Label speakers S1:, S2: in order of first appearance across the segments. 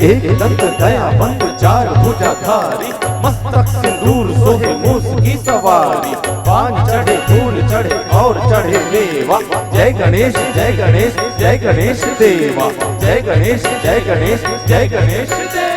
S1: एक दंत दयावंत चार भुजाधारी, मस्तक सिंदूर सोहे मूस की सवारी। पान चढ़े फूल चढ़े और चढ़े मेवा, जय गणेश जय गणेश जय गणेश देवा। जय गणेश जय गणेश जय गणेश देवा।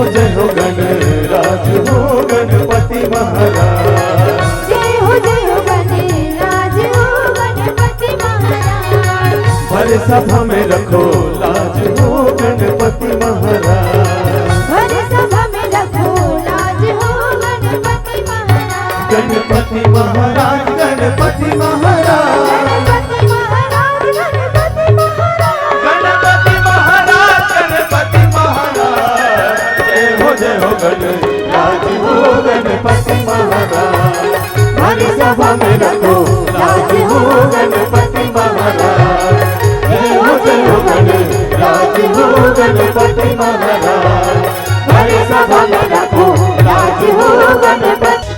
S1: जय हो गणराज हो गणपति महाराज।
S2: जय हो गणराज हो गणपति महाराज।
S1: भर सभा में रखो लाज हो गणपति महाराज।
S2: भर सभा में रखो लाज हो गणपति महाराज।
S1: गणपति महाराज गणपति महाराज
S2: गणपति महाराज गणपति महाराज।
S1: गणपति महाराज गणपति महाराज। जय हो गणराज हो गणपति महाराज। हर सभा में रखो लाज हो गणपति महाराज। जय हो गणराज हो गणपति महाराज। हर सभा में रखो लाज हो गणपति।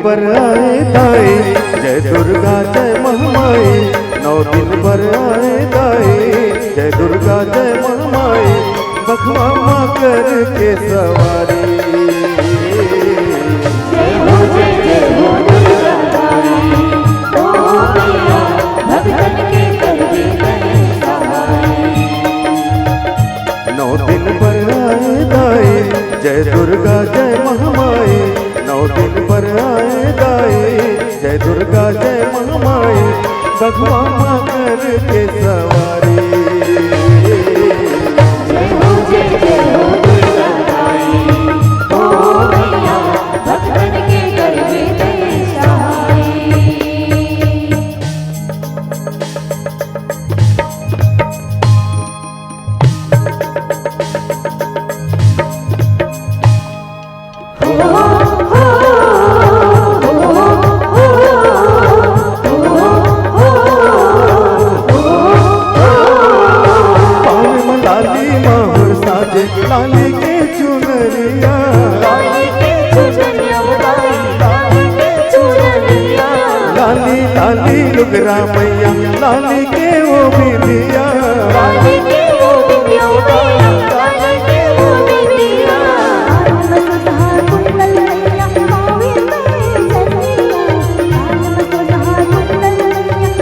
S1: पर आए दाए जय दुर्गा जय महामाई। 9 दिन पर आए दाए जय दुर्गा जय महामाई। बखवा माँ कर के सवारी।
S2: जय हो दुर्गा माई, ओ मैया भक्तन के कर दे सहाय।
S1: 9 दिन पर आए दाए जय दुर्गा जय महामाई। 9 दिन पर आए दाए जय दुर्गा जय महामाई। बखवा माँ कर के सवारी।
S2: जय हो दुर्गा माई, ओ मैया भक्तन के कर दे सहाय।
S1: लाली के चुनरिया,
S2: लाली के चुनरिया,
S1: लाली लाली लुगरा मैया, लाली के वो बिंदिया,
S2: लाली के वो बिंदिया, लाली के वो बिंदिया। मसुधार कुंडल मैया, मावे में सजैया। मसुधार कुंडल मैया,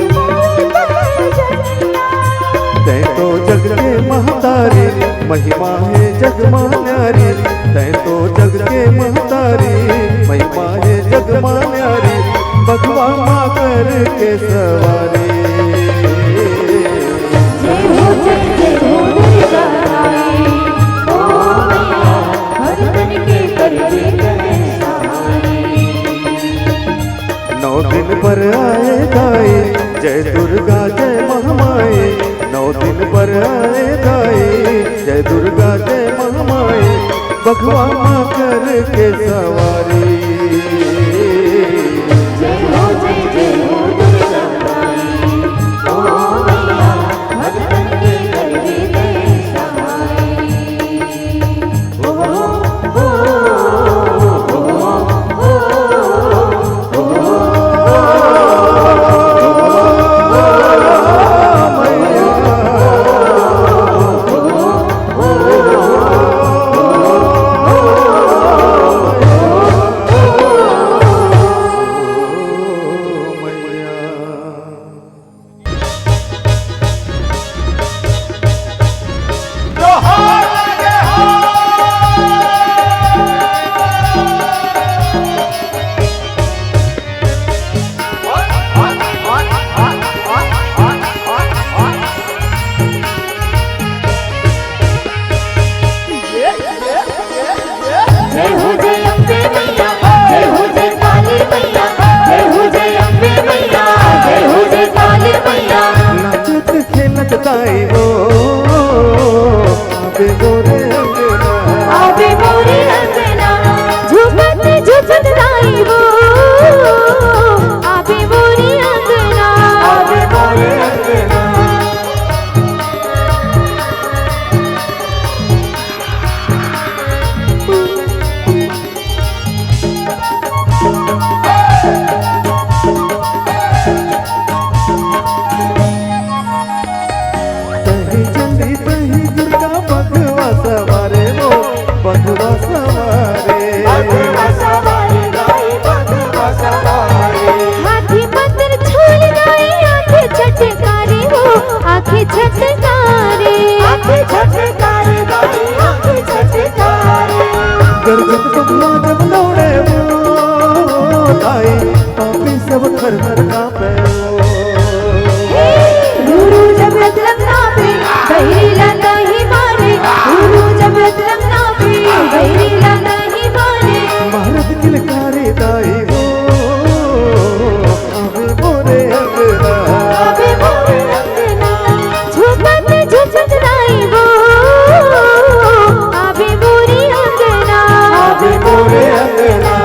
S1: पर आए दाई, जय दुर्गा जय महामाई। 9 दिन पर आए दाई, जय दुर्गा जय महामाई। बघवा माँ करके सवारी।
S2: जय हो दुर्गा माई, ओ मैया भक्तन के कर दे सहाय। ओ हो
S1: दाई वो
S2: आबे मोरे अंगना, झुमत झुमत दाई वो आबे मोरे अंगना, आबे मोरे अंगना।
S1: गरजत बगला जब दौड़े वो दाई, पापी सब घर घर कांपे
S2: गुरु जब रतलम नापे, गहरी लंगा ही मारे। गुरु जब रतलम नापे, गहरी लंगा ही मारे।
S1: भारत किलकारी दाई वो आवे मोरे अंगना,
S2: आबे मोरे अंगना, झुमत झुमत दाई वो आबे मोरे अंगना, आबे मोरे अंगना।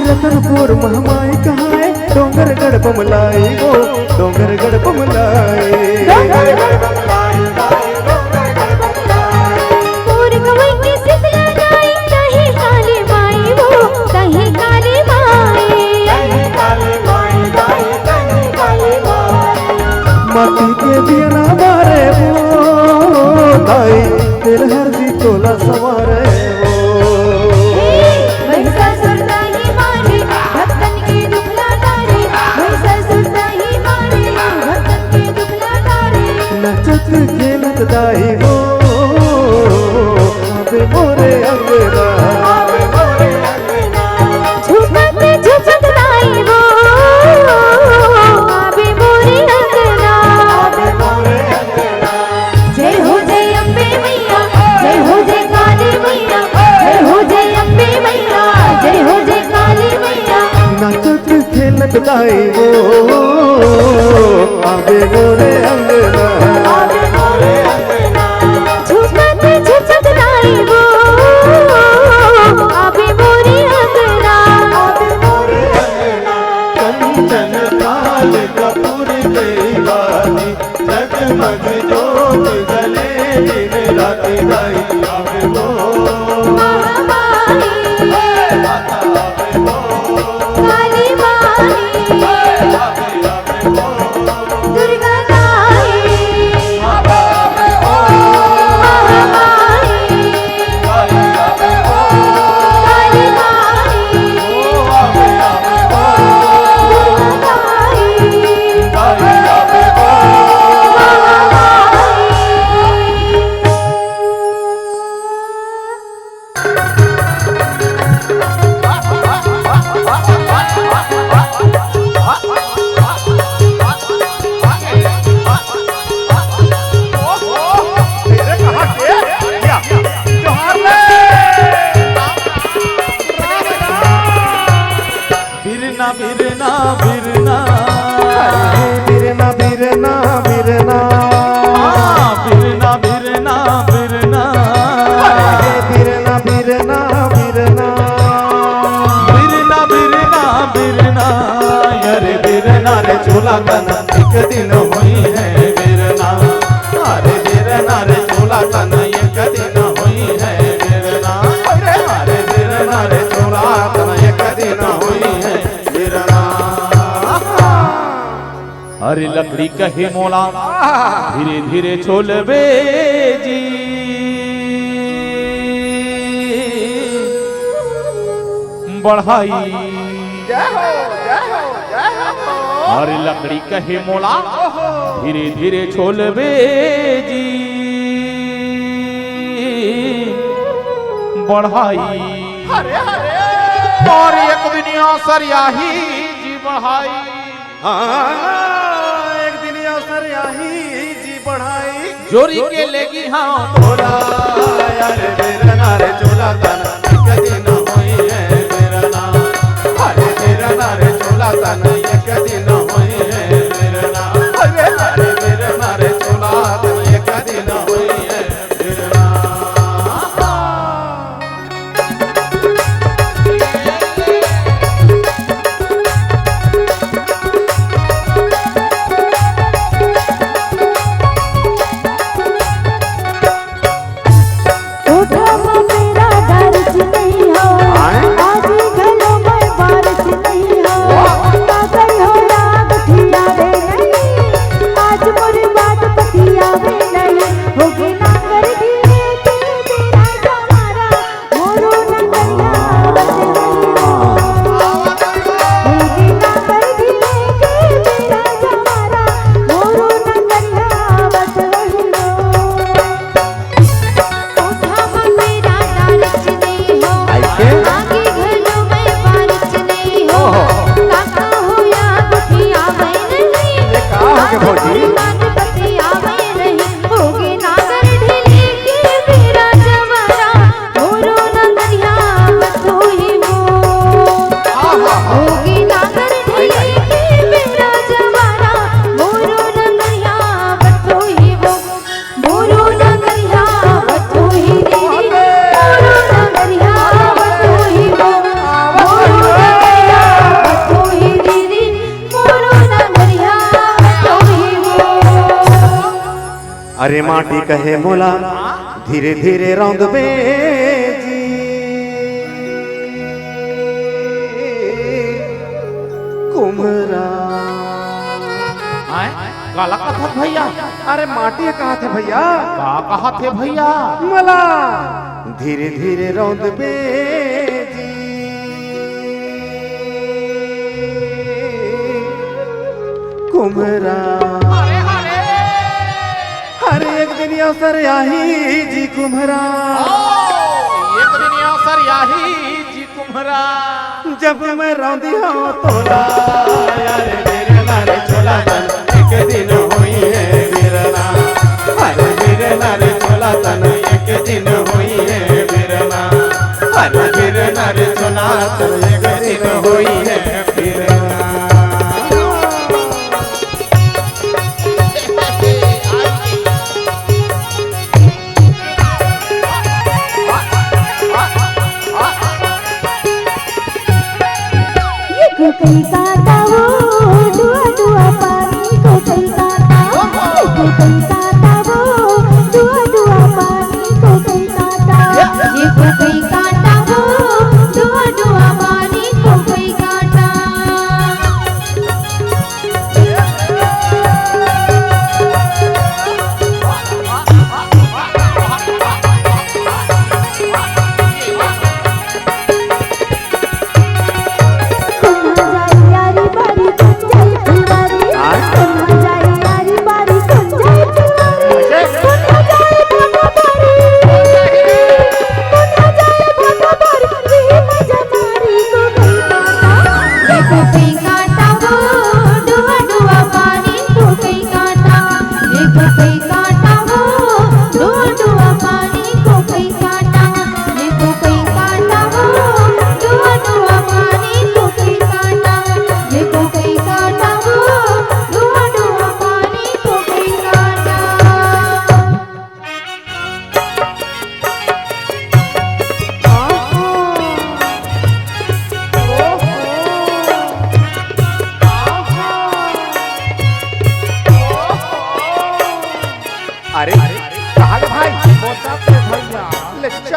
S1: रतनपुर महामाई कहाँ है, डोंगरगढ़ बमलाई वो डोंगरगढ़ बमलाई।
S2: मोर गवई की शीतला दाई, कहीं काली माई वो कहीं काली माई, कहीं काली माई दाई, कहीं काली माई।
S1: माटी के दिया ना बारे वो दाई, तेरे हर दी तोला सवारे वो।
S2: महिषासुर दाई मारे, भक्तन के दुखला तारे। महिषासुर दाई मारे, भक्तन के दुखला तारे।
S1: नचत खेलत दाई वो आवे मोरे अंगना,
S2: आबे मोरे अंगना, झुमत झुमत दाई वो आबे मोरे अंगना, आबे मोरे अंगना। जय हो जय अम्बे मैया, जय हो जय काली मैया, जय हो जय अम्बे मैया, जय हो जय काली मैया।
S1: नचत खेलत दाई वो आवे मोरे अंगना,
S2: आबे मोरे अंगना, झुमत झुमत दाई वो आबे मोरे अंगना, आबे मोरे अंगना।
S1: कंचन काल कपूर देवानी, जगमग ज्योत जले दिन रात दाई आवे वो
S2: महामाई,
S1: माता आवे वो
S2: काली माई,
S1: आवे वो
S2: दुर्गा
S1: चोला तन एक दिन हुई है बिरना, अरे बिरना रे चोला तन एक दिन हुई है बिरना, अरे बिरना रे चोला तन एक दिन हुई है बिरना। अरे लकड़ी कहे मोला धीरे धीरे छोलबे जी, बढ़ाई और लकड़ी कहे मोला धीरे धीरे छोलबे जी, बढ़ाई और एक दुनिया सरियाही जी बढ़ाई,
S3: एक दिन अवसर यही जी बढ़ाई,
S1: जोरी के लेगी हाँ तोला,
S3: अरे बिरना रे चोला तन एक दिन हुई है बिरना, अरे बिरना रे चोला तन एक दिन हुई है बिरना, अरे बिरना रे चोला तन एक दिन हुई है बिरना। अरे माटी कहे मोला धीरे धीरे रौंद बेजी, कुम्हरा
S1: काला कथा भैया,
S3: अरे माटी कहा थे भैया,
S1: कहा थे भैया
S3: मला धीरे धीरे रौंद बेजी, कुम्हरा अरे एक दिन अवसर यही जी कुम्हरा,
S1: एक दिन अवसर यही जी कुम्हरा,
S3: जब मैं रौंदी हूँ तोला, अरे बिरना रे चोला तन एक दिन हुई है बिरना, अरे बिरना रे चोला तन एक दिन हुई है बिरना, अरे बिरना रे चोला तन एक दिन हुई है बिरना।
S2: कोई काटा वो दुआ दुआ पानी को कई काटा, कोई काटा वो दुआ दुआ पानी को कई काटा, ये कोई काटा वो दुआ दुआ पानी को कई काटा। कुम्हारा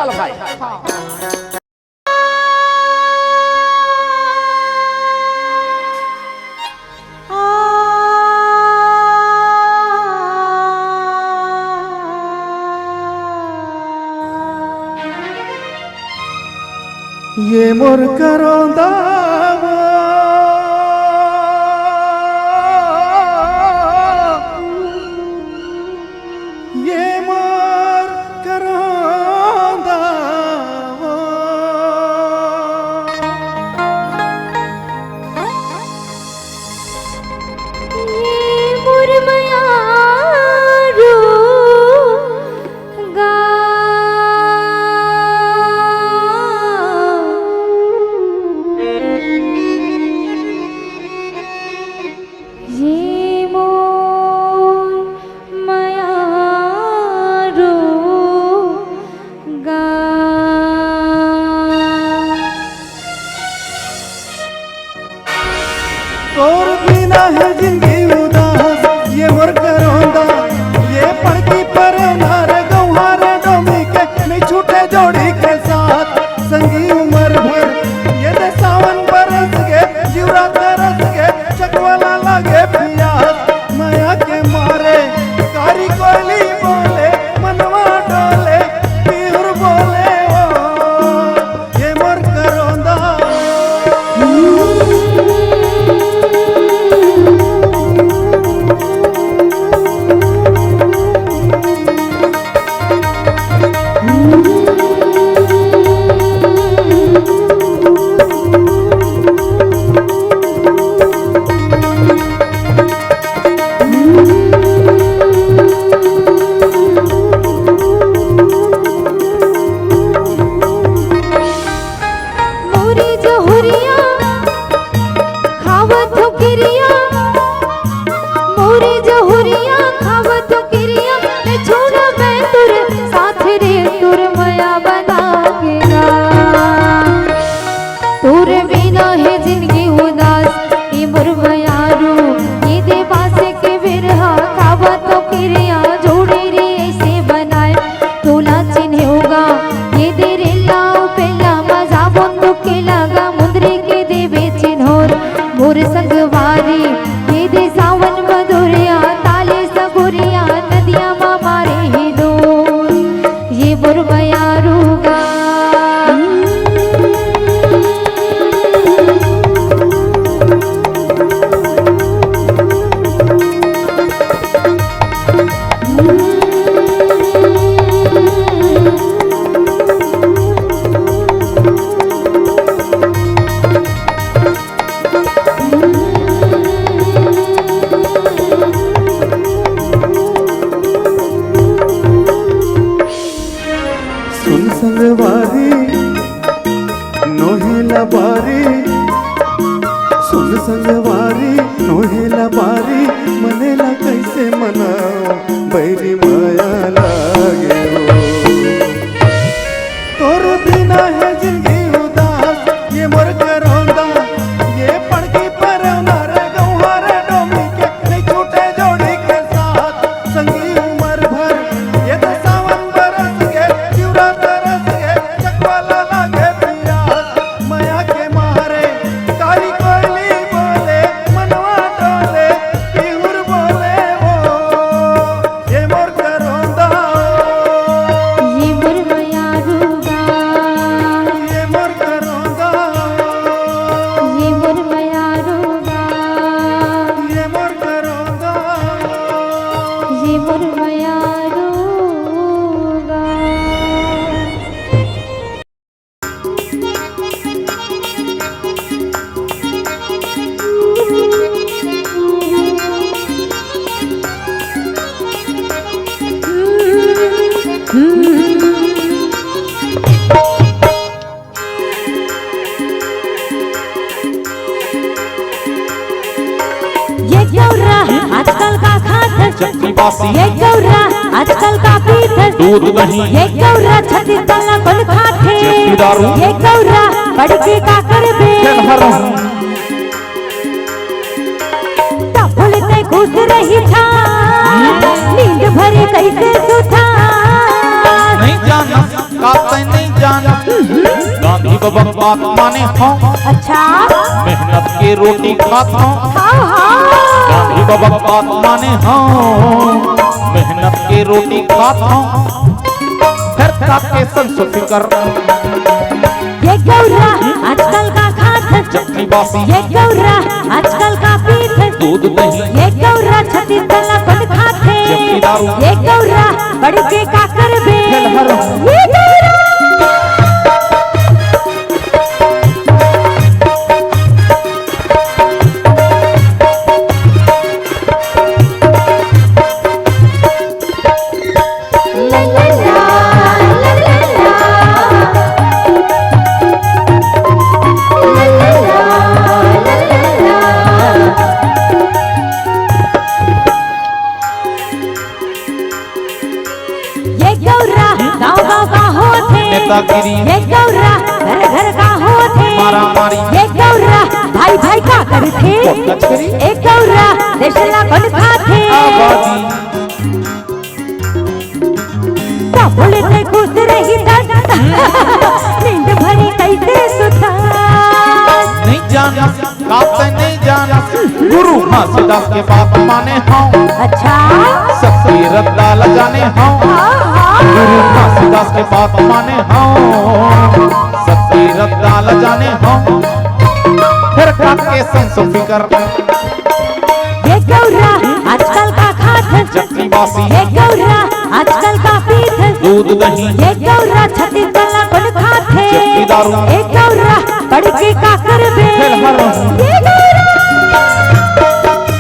S1: चल भाई।
S3: ये मोर करोंदा ये मोर करोंदा
S2: ये मुरमया रो गा ये मोर माया रो गा
S3: और बिना है जिंदगी उदास ये मोर करोंदा ये पड़की पर नार गौहार डोमी के नहीं छूटे जोड़ी के साथ संगी उम्र भर ये दे सावन बरस के जीवरा तरस के चकवाला लागे प्यास माया के मारे कारी कोयली बोले मनवा डोले पीर बोले ओ ये मोर करोंदा
S2: मोरी जहुरिया खावत हो किरिया मोरी जहुरिया खावत हो किरिया मैं छोड़ा मैं तुर साथ रे तुर माया बना के गा तुर बिना है जिंदगी उदास ये मोर माया रो ये देवास के बिरहा खावत हो किरिया जोड़ी रे ऐसे बनाए तोला चिन्ह होगा ये दे रे लाओ पेला मजा बंदूक के लगा मुंदरी के देवे चिन्होर मोर संगवारी ये दे सावन मधुरिया ताले सगुरिया नदिया मा मारे ही डोर ये मोर माया रूगा
S3: सुन संगवारी नोहेला बारी सुन संगवारी नोहेला बारी मनेला कैसे मनाओ बैरी माया लागे हो तोर बिना है जिंदगी उदास ये मोर करोंदा ये पड़की पर नार गौहार डोमी के नहीं छूटे जोड़ी के साथ संगी उम्र भर ये तो सावन बरस के जीवरा तरस के चकवाला लागे प्यास माया के मारे काली कोयली बोले मनवा डोले पीहुर बोले ओ ये मोर करोंदा
S2: ये मोर माया रूगा
S3: ये मोर करोंदा
S2: ये मोर माया रूगा
S3: ये मोर करोंदा
S2: ये मोर माया रूगा ये गौरा आजकल का खात
S1: चटनी बासी
S2: ये गौरा आजकल का पीत
S1: दूध दही
S2: ये गौरा छत्तीस तला कौन खाते
S1: चटनी दारू
S2: ये गौरा बड़के का करबे
S1: खेल हर
S2: तफुलते खुश रही था नींद भरे कैसे सुथा
S1: नहीं जाना का तै नहीं जाना गांधी बाबा बात माने हो
S2: अच्छा
S1: मेहनत के रोटी खाता हूँ
S2: हाँ हाँ
S1: गांधी बाबा बात माने हो मेहनत के रोटी खाता हूँ फिर के संसो फिकर
S2: ये गौरा आजकल का खात
S1: चटनी बासी
S2: ये गौरा आजकल का पीठ
S1: दूध दही
S2: ये गौरा छत्तीस तला कौन खाते
S1: जबकि दारू
S2: ये गौरा बड़ के का करबे
S1: खेलहर
S2: ये गौरा ला ला ला ला ये गौरा गाँव गाँव का होते
S1: नेतागिरी
S2: ये गौरा घर घर का होते
S1: मारा मारी
S2: ये गौरा भाई भाई का करते
S1: कचकरी
S2: एक गौरा देशला कौन खाते
S1: आबादी
S2: बोले थे खुश रही दादा नींद भरी कैसे सुता
S1: नहीं जाना काते नहीं जाना गुरु घासीदास के बात माने हूँ
S2: अच्छा
S1: सबसे रद्दा लगाने हूँ गुरु घासीदास के बात माने हूँ सबसे रद्दा लगाने हूँ फिर के संसो फिकर
S2: ये गौरा आजकल का खात
S1: चटनी बासी
S2: ये गौरा आजकल का पीठ
S1: दूध दही
S2: ये गौरा छत्तीस तला कौन खाते
S1: जबकि दारू
S2: ये गौरा बड़ के का करबे
S1: खेलहर
S2: ये गौरा ला ला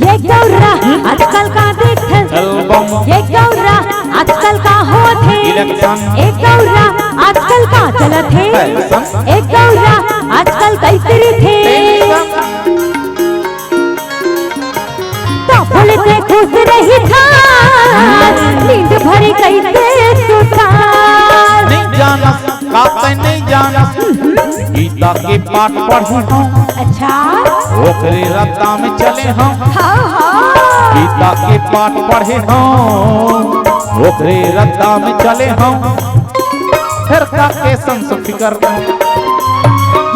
S2: ये गौरा आजकल का देख
S1: एल्बम
S2: ये गौरा आजकल का होते
S1: इलेक्शन
S2: एक गौरा आजकल का चलत है
S1: फैशन
S2: एक गौरा आजकल कैसे थे तो बोलते खुश रही था नींद भरी कैसे सुता
S1: नहीं जाना काते नहीं जाना गीता के पाठ पढ़ी हूँ
S2: अच्छा
S1: ओकरे रत्ता में चले हूँ
S2: हाँ हाँ
S1: गीता के पाठ पढ़े हूँ ओकरे रत्ता में चले हूँ फिर के संसो फिकर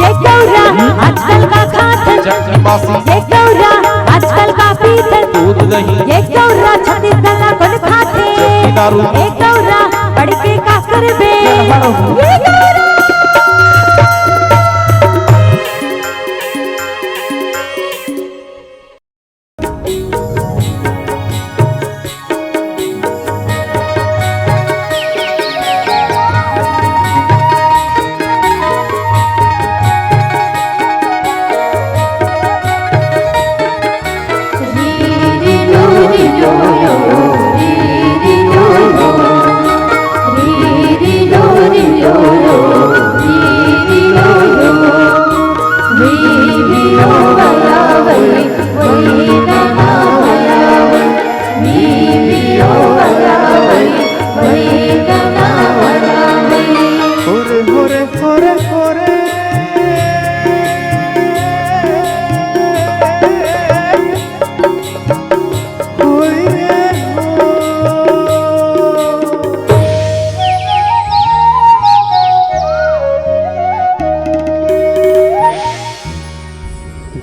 S2: ये गौरा आजकल का खात
S1: चटनी बासी
S2: ये गौरा आजकल का पीठ
S1: दूध दही
S2: ये गौरा छत्तीस तला कौन खाते
S1: जबकि दारू
S2: ये गौरा बड़ के का करबे
S1: खेलहर
S2: ये गौरा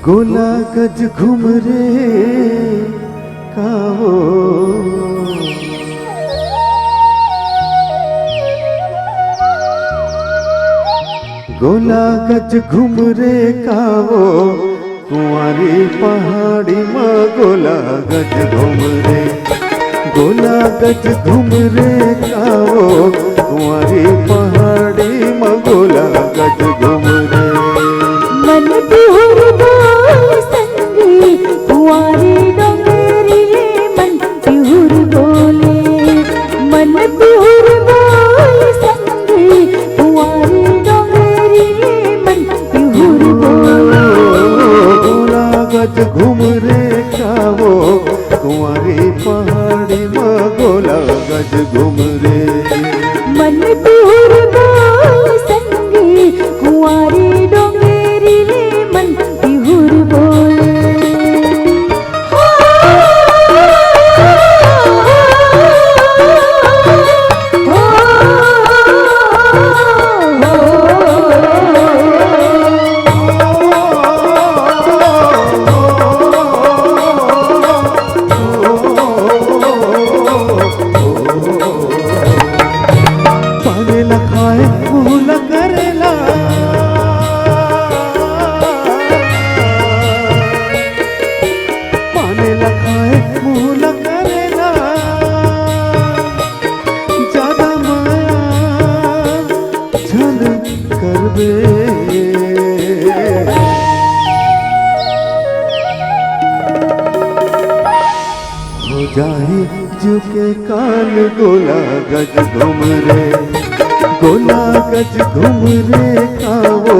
S3: गोला गज घूम रे काहो गोला गज घूम रे काहो कुंवारी पहाड़ी माँ गोला गज घूम रे गोला गज घूम रे काहो कुंवारी पहाड़ी माँ गोला गज घूम रे
S2: मन बिहुर बोल संगी कुंवारी डोंगरी मन बिहुर बोले मन बिहुर बोल संगी कुंवारी डोंगरी मन
S3: खावो कुंवारी पहाड़ी में गोला गज घुमरे
S2: मन बिहुर बोल संगी कुंवारी डोंगेरी रे मन बिहुर बोल
S3: जाही झुके कान गोला गज घुमरे गोला गज घुमरे खावो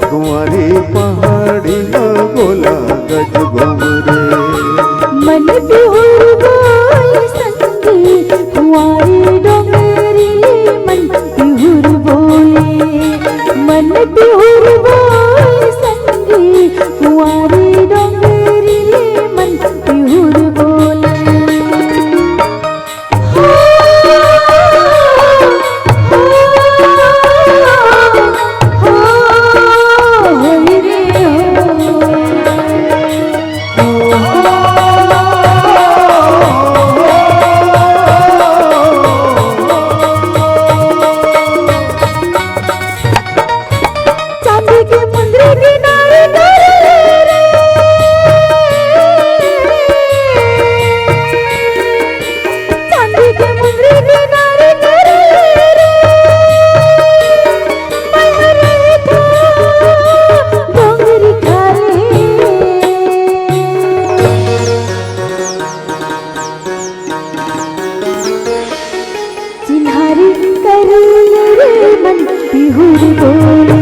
S3: कुंवारी पहाड़ी में गोला गज घुमरे
S2: मन बिहुर बोल संगी कुंवारी डोंगरी मन बिहुर बोले मन बिहुर बोल संगी कुंवारी डोंगरी मन बिहुर बोले बिहुर बोले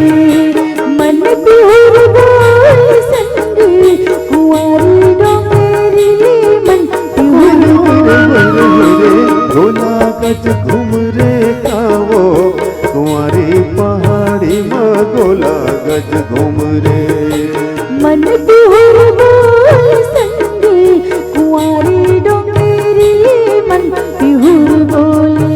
S2: मन बिहुर बोल संगी कुंवारी डोंगरी मन बिहुर बोले
S3: गोला गज घुमरे खावो कुंवारी पहाड़ी में गोला गज घुमरे
S2: मन बिहुर बोल संगी कुंवारी डोंगरी मन बिहुर बोले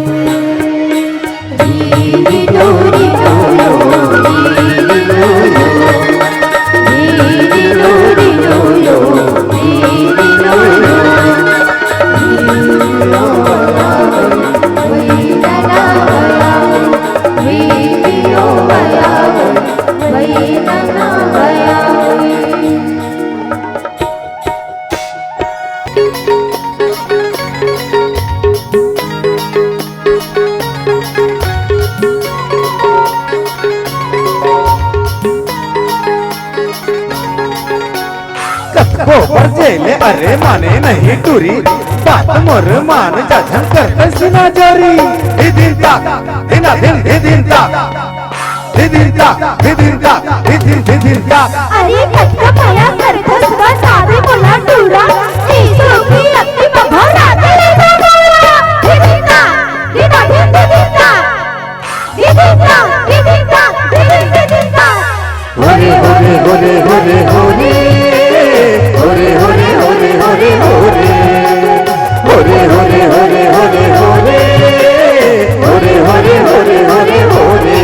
S1: जेले अरे माने नहीं टूरी बात मोर मान जजन करते सुना जारी दिन तक दिन दिन दिन तक दिन तक दिन तक दिन तक
S2: अरे कटका पाया करता सुबह सारे बोला टूरा ई सोकी अपनी बभा राते रे बोला दिन तक दिन तक
S3: होरे होरे होरे होरे होरे होरे होरे होरे होरे होरे होरे होरे होरे होरे होरे होरे होरे होरे होरे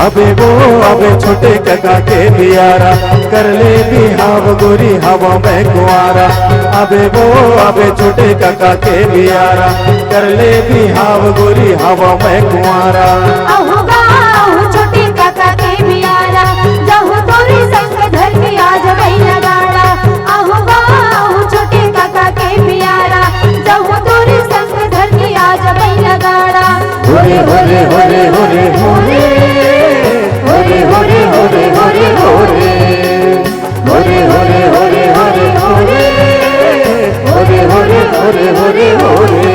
S3: अबे छोटे काका के बियारा कर ले बिहाव गोरी हवा में कुआरा अबे छोटे काका के बियारा कर ले बिहाव गोरी हवा में कुआरा
S2: छोटे काका के बियारा जहु तोरी संग धर के आज गई लगाड़ा आहू छोटे काका के बियारा जहु तोरी संग धर के आज गई लगाड़ा
S3: होरे होरे होरे होरे होरे होरे होरे होरे होरे होरे होरे होरे होरे होरे होरे होरे होरे होरे होरे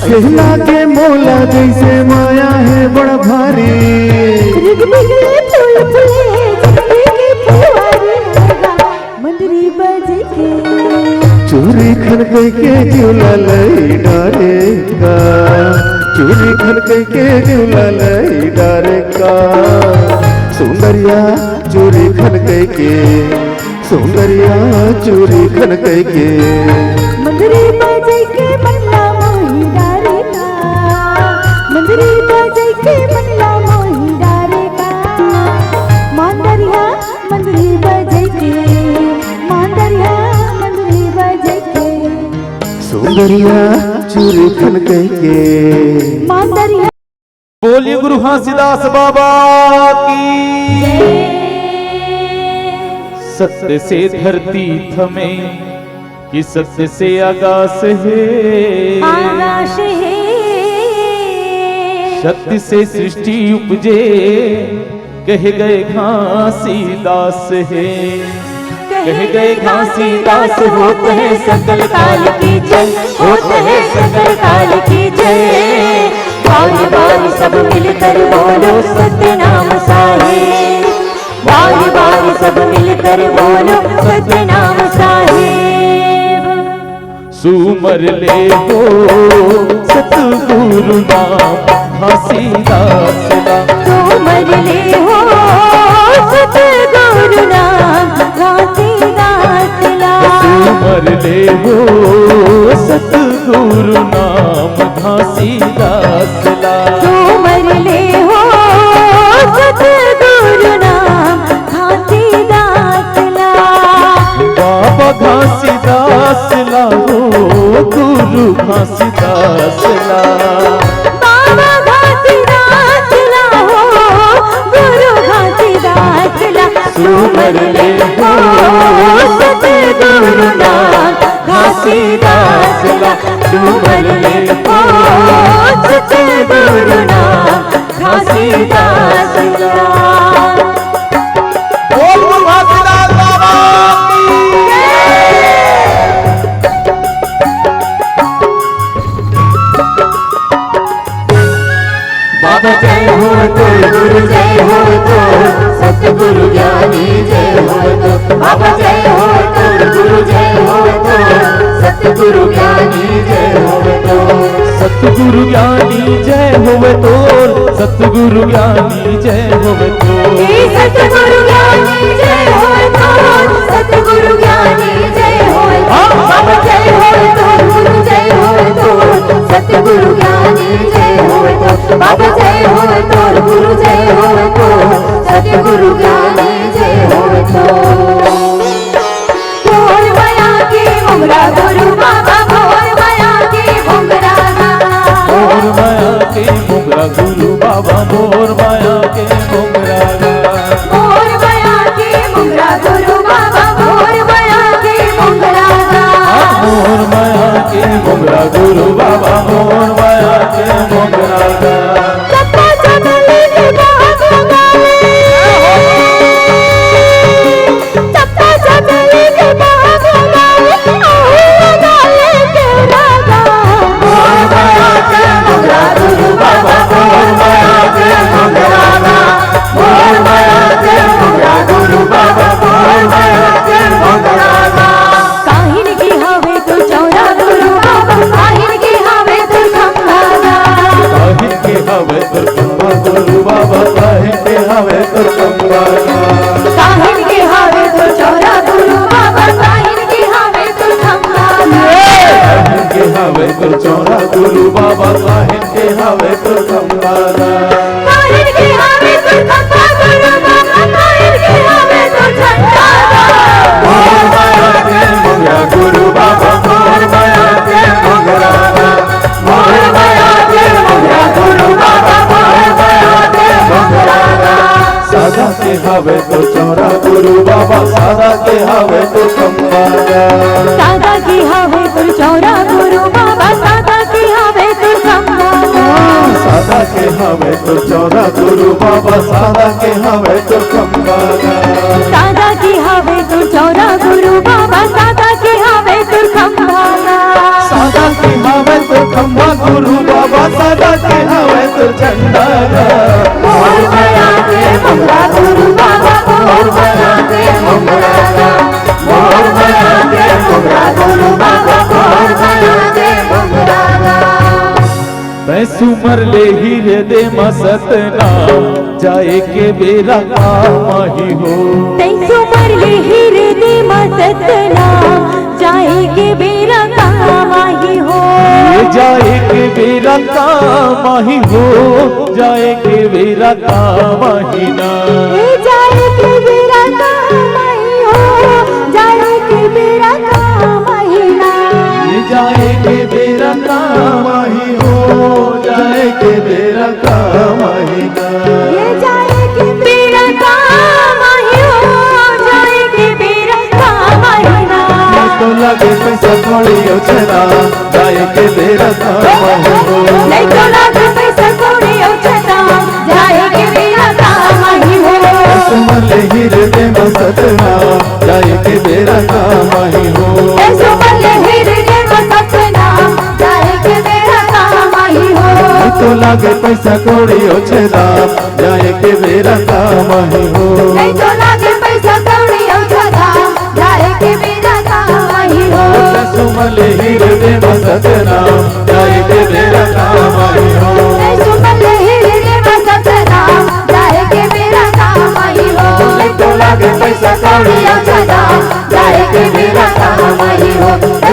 S3: ऐसे लागे मोला जैसे माया है बड़ा भारी।
S2: रिग बिगले फूल फुले झुमके की फुलवारी लगा मंदरी बज के।
S3: चोरी खन के झूला लई डारेगा, चोरी खन के झूला लई डारेगा। सुंदरिया चोरी खन के, सुंदरिया चोरी खन के।
S2: मंदरी बज के मनला मोही डारेगा, मंदरी बज के मनला मोही डारेगा। मांदरिया मंदरी बज के, मांदरिया मंदरी बज के।
S3: सुंदरिया चोरी खन के।
S2: मांदरिया
S1: बोलिए गुरु घासीदास बाबा की। सत्य से धरती थमे कि सत्य से आकाश है,
S2: आकाश है।
S1: सत्य से सृष्टि उपजे कह गए घासीदास है।
S2: कह गए घासीदास होते हैं सकल काल की जय, होते हैं सकल काल की जय। बारी बारी सब मिलकर बोलो सत्य नाम साहेब, बारी बारी सब मिलकर बोलो सत्य नाम साहेब।
S1: सुमर ले हो सतगुरु नाम घासीदास दा।
S2: सुमर ले हो सतगुरु नाम घासीदास दा।
S1: सुमर ले हो सतगुरु नाम घासीदास दा।
S2: सुमर ले हो सतगुरु नाम घासीदास दा।
S1: बाबा घासीदास ला हो गुरु घासीदास ला।
S2: बाबा घासीदास ला हो गुरु घासीदास ला। सुमर ले हो सतगुरु नाम घासीदास ला। सुमर ले हो सतगुरु नाम घासीदास ला।
S1: बोल गुरु घासीदास बाबा की।
S2: बाबा जय हो तो गुरु जय हो तो सतगुरु ज्ञानी जय हो तो। बाबा जय हो तो गुरु जय हो तो सतगुरु ज्ञानी जय हो तो।
S1: सतगुरु ज्ञानी जय होवे तो, सतगुरु ज्ञानी जय होवे तो।
S2: सतगुरु ज्ञानी जय हो तो, सतगुरु ज्ञानी जय हो तो। बाबा जय हो तो गुरु जय हो तो सतगुरु ज्ञानी जय हो तो। बाबा जय हो तो गुरु जय हो तो सतगुरु ज्ञानी जय हो तो। भोर माया की मुंगरा गुरु बाबा, भोर माया की मुंगरा गा।
S1: मोर माया के मुंगरा गुरु बाबा, मोर माया के मुंगरा गा।
S2: भोर माया की मुंगरा गुरु बाबा, भोर माया की मुंगरा गा।
S1: मोर माया के मुंगरा गुरु बाबा, मोर माया के मुंगरा गा।
S2: चप्पा चमेली के बाग लगावे, चप्पा चमेली के बाग लगावे, आहू लगावे केरा गा। भोर माया के मुंगरा गुरु बाबा, भोर माया के मुंगरा गा। भोर माया के मुंगरा गुरु बाबा, भोर माया के मुंगरा गा। काहिन की हवे तो चौरा गुरु बाबा, काहिन की हवे तो खंभा गा।
S1: काहिन के हवे दुर्गम्बा गुरु बाबा, काहिन के हवे दुर्गम्बा गा।
S2: काहिन के हवे तो चौरा गुरु बाबा, काहिन के हवे तो खंभा गा।
S1: काहिन के हवे दुर्चौरा गुरु बाबा, काहिन के हवे दुर्गम्बा गा।
S2: काहिन के हवे तो खंभा गुरु बाबा, काहिन के हवे तो झंडा गा।
S1: मोर माया के मुंगरा गुरु बाबा, मोर माया के मुंगरा गा।
S2: मोर माया के मुंगरा गुरु बाबा, मोर माया के मुंगरा गा।
S1: सादा के हवे तो चौरा गुरु बाबा, सादा के हवे तो खंबा गा।
S2: सादा की हवे तो चौरा गुरु बाबा, सादा की हवे तो खंभा गा।
S1: सादा के हवे तो चौरा गुरु बाबा, सादा के हवे तो खंबा गा।
S2: सादा की हवे तो चौरा गुरु बाबा, सादा की हवे तो खंभा गा।
S1: सादा के हवे तो खंबा गुरु
S3: सुमर ले हृदय मसतनाम जाए के बेरा माही हो
S2: तै सुमर ले हृदय मसतनाम जाए के बेरा माही हो
S3: जाए के बेरा माही हो जाए के बेरा माही ना
S2: जाए के बेरा माही हो जाए के बेरा महीना
S3: जाए के बेरा माही हो जाए के बेरा महीना
S2: ये जाए के बेरा माही हो जाए के बेरा महीना
S3: तो लगे पैसा कौड़ी उछला जाए के बेरा माही हो
S2: नहीं तो लागे पैसा कौड़ी उछला जाए के बेरा माही हो
S3: सुमर ले हृदय मसतना जाए के बेरा माही हो
S2: सुमर ले हृदय मसतना जाए के बेरा माही हो
S3: तो लागे पैसा कौड़ी उछला जाए के बेरा माही हो
S2: नहीं तो लागे पैसा कौड़ी उछला जाए के बेरा माही हो
S3: सुमर ले हृदय मसतना जाए के बेरा माही हो
S2: सुमर ले हृदय मसतना जाए के बेरा माही हो
S3: तो लागे पैसा कौड़ी उछला
S2: जाए के बेरा माही हो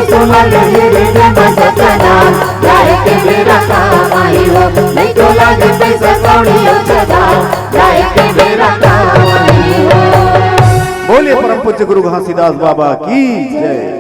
S2: सुमर ले हृदय मसतना जाए के बेरा माही हो नहीं तो लागे पैसा कौड़ी उछला जाए के बेरा माही हो।
S1: बोलिए परम पूज्य गुरु घासीदास बाबा की जय।